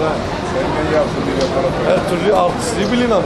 Sen ne yapsın diye yaparak. Her türlü artistliği bilin ama.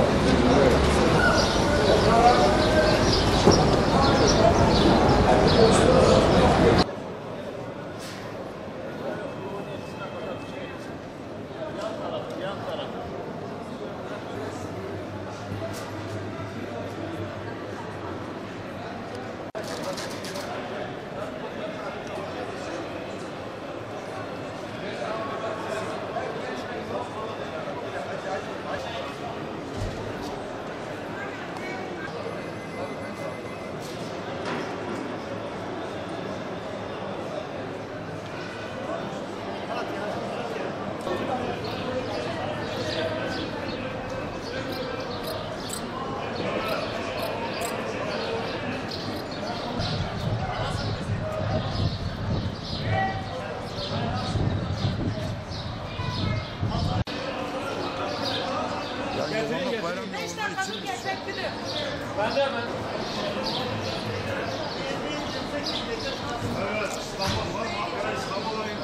Evet, İstanbul var, Ankara, İstanbul ayı.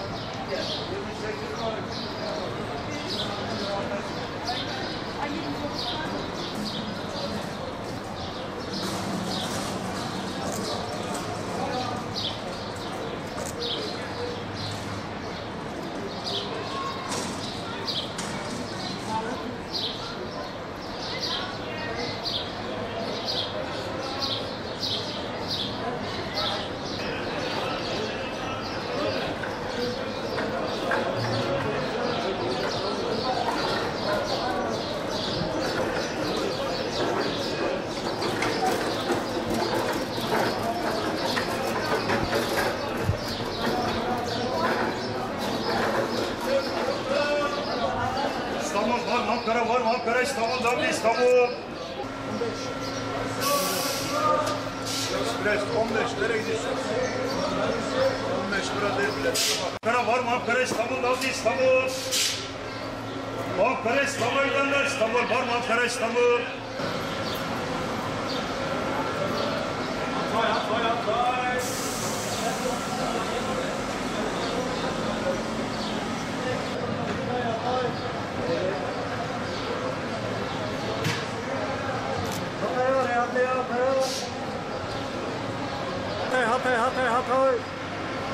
28 var. İstanbul var, Ankara var, Ankara, İstanbul, Zambi, İstanbul. 15, nereye gidiyorsun? 15 lira değil bile. Ankara var, Ankara, İstanbul, Zambi, İstanbul. Ankara, İstanbul'a gidenler, İstanbul var, Ankara, İstanbul.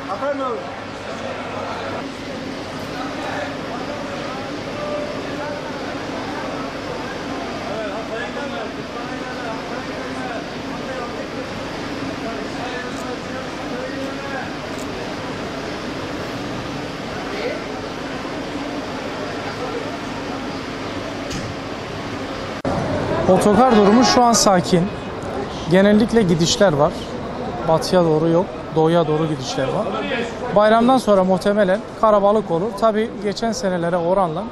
Hatay mı? Otogar durumu şu an sakin. Genellikle gidişler var. Batıya doğru yok, doğuya doğru gidişler var. Bayramdan sonra muhtemelen kalabalık olur. Tabii geçen senelere oranla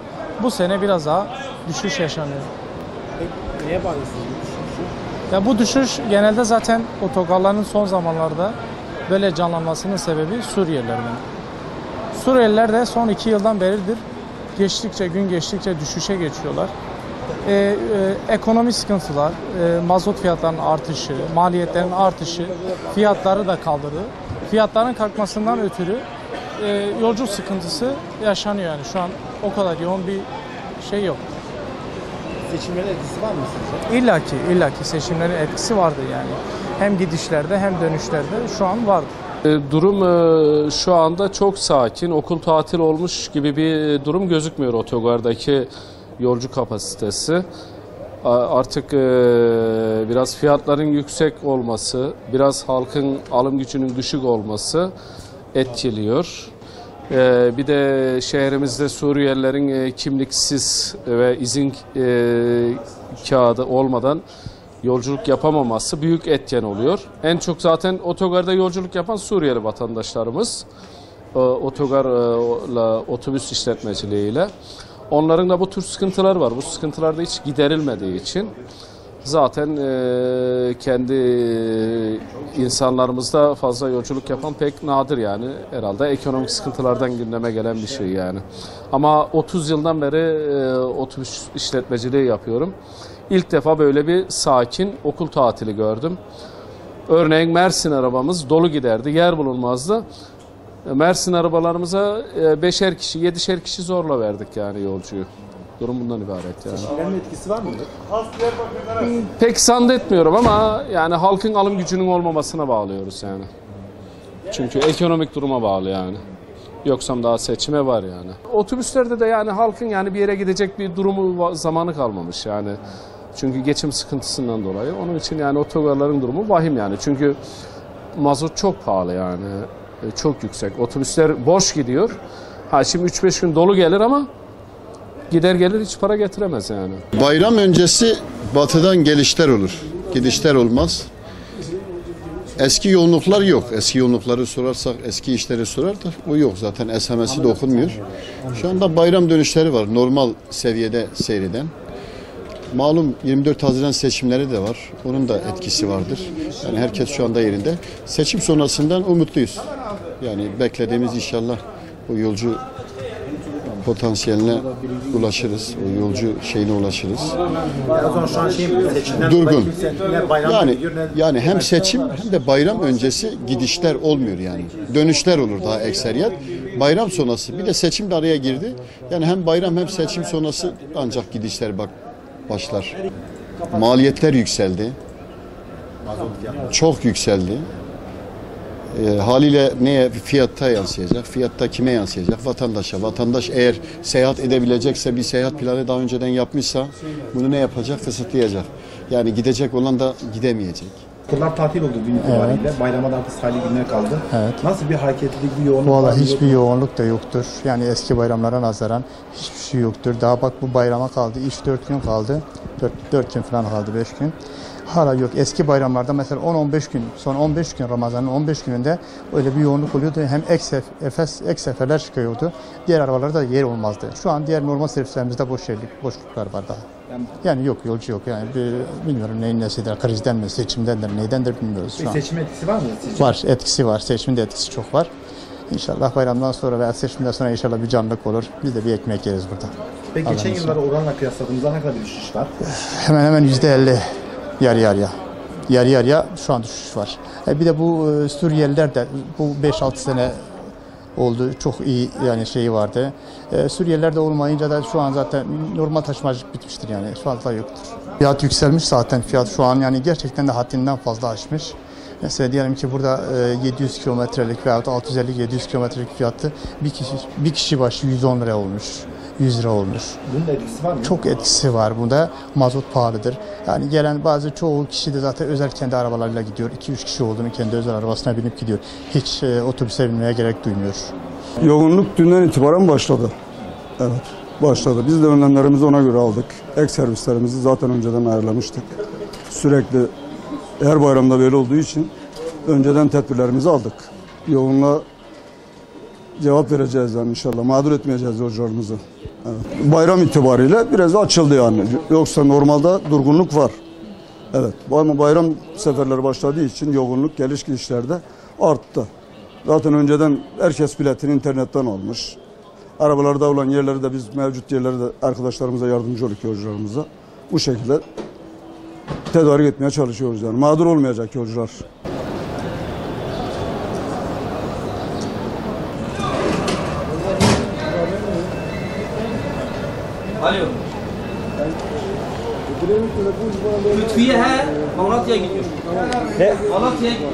bu sene biraz daha düşüş yaşanıyor. Niye bağlısınız? Ya bu düşüş genelde zaten otogarların son zamanlarda böyle canlanmasının sebebi Suriyelilerden. Suriyeliler de son 2 yıldan beridir gün geçtikçe düşüşe geçiyorlar. Ekonomi sıkıntılar, mazot fiyatlarının artışı, maliyetlerin artışı fiyatları da kaldırdı. Fiyatların kalkmasından ötürü yolcu sıkıntısı yaşanıyor yani şu an o kadar yoğun bir şey yok. Seçimlerin etkisi var mı sizce? İllaki seçimlerin etkisi vardı yani. Hem gidişlerde hem dönüşlerde şu an vardı. Durum şu anda çok sakin. Okul tatil olmuş gibi bir durum gözükmüyor otogardaki yolcu kapasitesi. Artık biraz fiyatların yüksek olması, biraz halkın alım gücünün düşük olması etkiliyor. Bir de şehrimizde Suriyelilerin kimliksiz ve izin kağıdı olmadan yolculuk yapamaması büyük etken oluyor. En çok zaten otogarda yolculuk yapan Suriyeli vatandaşlarımız otogarla, otobüs işletmeciliğiyle. Onların da bu tür sıkıntılar var. Bu sıkıntılar da hiç giderilmediği için zaten kendi insanlarımızda fazla yolculuk yapan pek nadir yani. Herhalde ekonomik sıkıntılardan gündeme gelen bir şey yani. Ama 30 yıldan beri otobüs işletmeciliği yapıyorum. İlk defa böyle bir sakin okul tatili gördüm. Örneğin Mersin arabamız dolu giderdi, yer bulunmazdı. Mersin arabalarımıza 5'er kişi, 7'şer kişi zorla verdik yani yolcuyu. Durum bundan ibaret yani. Seçimlerin etkisi var mı? Pek zannetmiyorum ama yani halkın alım gücünün olmamasına bağlıyoruz yani. Çünkü ekonomik duruma bağlı yani. Yoksa daha seçime var yani. Otobüslerde de yani halkın yani bir yere gidecek bir durumu, zamanı kalmamış yani. Çünkü geçim sıkıntısından dolayı. Onun için yani otogarların durumu vahim yani. Çünkü mazot çok pahalı yani. Çok yüksek. Otobüsler boş gidiyor. Ha şimdi 3-5 gün dolu gelir ama gider gelir hiç para getiremez yani. Bayram öncesi batıdan gelişler olur. Gidişler olmaz. Eski yoğunluklar yok. Eski yoğunlukları sorarsak, eski işleri sorarlar. O yok zaten. SMS'i de okunmuyor. Şu anda bayram dönüşleri var. Normal seviyede seyreden. Malum 24 Haziran seçimleri de var. Onun da etkisi vardır. Yani herkes şu anda yerinde. Seçim sonrasından umutluyuz. Yani beklediğimiz inşallah o yolcu potansiyeline ulaşırız. O yolcu şeyine ulaşırız. O zaman şu an seçimden Durgun. bayram Yani hem seçim hem de bayram öncesi gidişler olmuyor yani. Dönüşler olur daha ekseriyet. Bayram sonrası bir de seçim de araya girdi. Yani hem bayram hem seçim sonrası ancak gidişler başlar. Maliyetler yükseldi. Çok yükseldi. Haliyle neye? Fiyatta yansıyacak. Fiyatta kime yansıyacak? Vatandaşa. Vatandaş eğer seyahat edebilecekse, bir seyahat planı daha önceden yapmışsa bunu ne yapacak? Kısıtlayacak. Yani gidecek olan da gidemeyecek. Okullar tatil oldu gün itibariyle. Bayrama da artık sayılı günler kaldı. Evet. Nasıl bir hareketlilik, bir yoğunluk var? Vallahi hiçbir yoğunluk da yoktur. Yani eski bayramlara nazaran hiçbir şey yoktur. Daha bak bu bayrama kaldı. 3-4 gün kaldı. 4 gün falan kaldı, 5 gün. Hala yok. Eski bayramlarda mesela 10-15 gün, son 15 gün Ramazan'ın 15 gününde öyle bir yoğunluk oluyordu. Hem ek seferler çıkıyordu. Diğer arabalarda yer olmazdı. Şu an diğer normal servislerimizde boşluklar var daha. Yani yok, yolcu yok. Yani bilmiyorum neyin nesidir, krizden mi, seçimdendir, neydendir bilmiyoruz şu an. Seçim etkisi var mı? Var, etkisi var. Seçimin de etkisi çok var. İnşallah bayramdan sonra veya seçimden sonra inşallah bir canlılık olur. Biz de bir ekmek yeriz burada. Peki geçen yıllara oranla kıyasladığımızda ne kadar bir düşüş var? Hemen hemen %50 yarı yarıya. Yarı yarıya şu an düşüş var. Bir de bu Suriyeliler de bu 5-6 sene oldu. Çok iyi yani şeyi vardı. Suriyeliler de olmayınca da şu an zaten normal taşımacılık bitmiştir yani. Fazla yoktur. Fiyat yükselmiş zaten. Fiyat şu an yani gerçekten de haddinden fazla aşmış. Mesela diyelim ki burada 700 kilometrelik veyahut 650-700 kilometrelik fiyatı bir kişi başı 110 lira olmuş. 100 lira olmuş. Bunun da etkisi var mı? Çok etkisi var bunda. Mazot pahalıdır. Yani gelen çoğu kişi de zaten özel kendi arabalarıyla gidiyor. 2-3 kişi olduğunu kendi özel arabasına binip gidiyor. Hiç otobüse binmeye gerek duymuyor. Yoğunluk dünden itibaren başladı. Evet, başladı. Biz de önlemlerimizi ona göre aldık. Ek servislerimizi zaten önceden ayarlamıştık. Sürekli her bayramda böyle olduğu için önceden tedbirlerimizi aldık. Yoğunluğa cevap vereceğiz yani inşallah. Mağdur etmeyeceğiz yolcularımızı. Evet. Bayram itibariyle biraz açıldı yani. Yoksa normalde durgunluk var. Evet. Ama bayram seferleri başladığı için yoğunluk geliş gidişlerde arttı. Zaten önceden herkes biletini internetten almış. Arabalarda olan yerleri de biz mevcut yerleri de arkadaşlarımıza yardımcı olduk yolcularımıza. Bu şekilde tedarik etmeye çalışıyoruz yani. Mağdur olmayacak yolcular. Alo. Lütfiye Malatya'ya gidiyor. Malatya'ya gidiyor.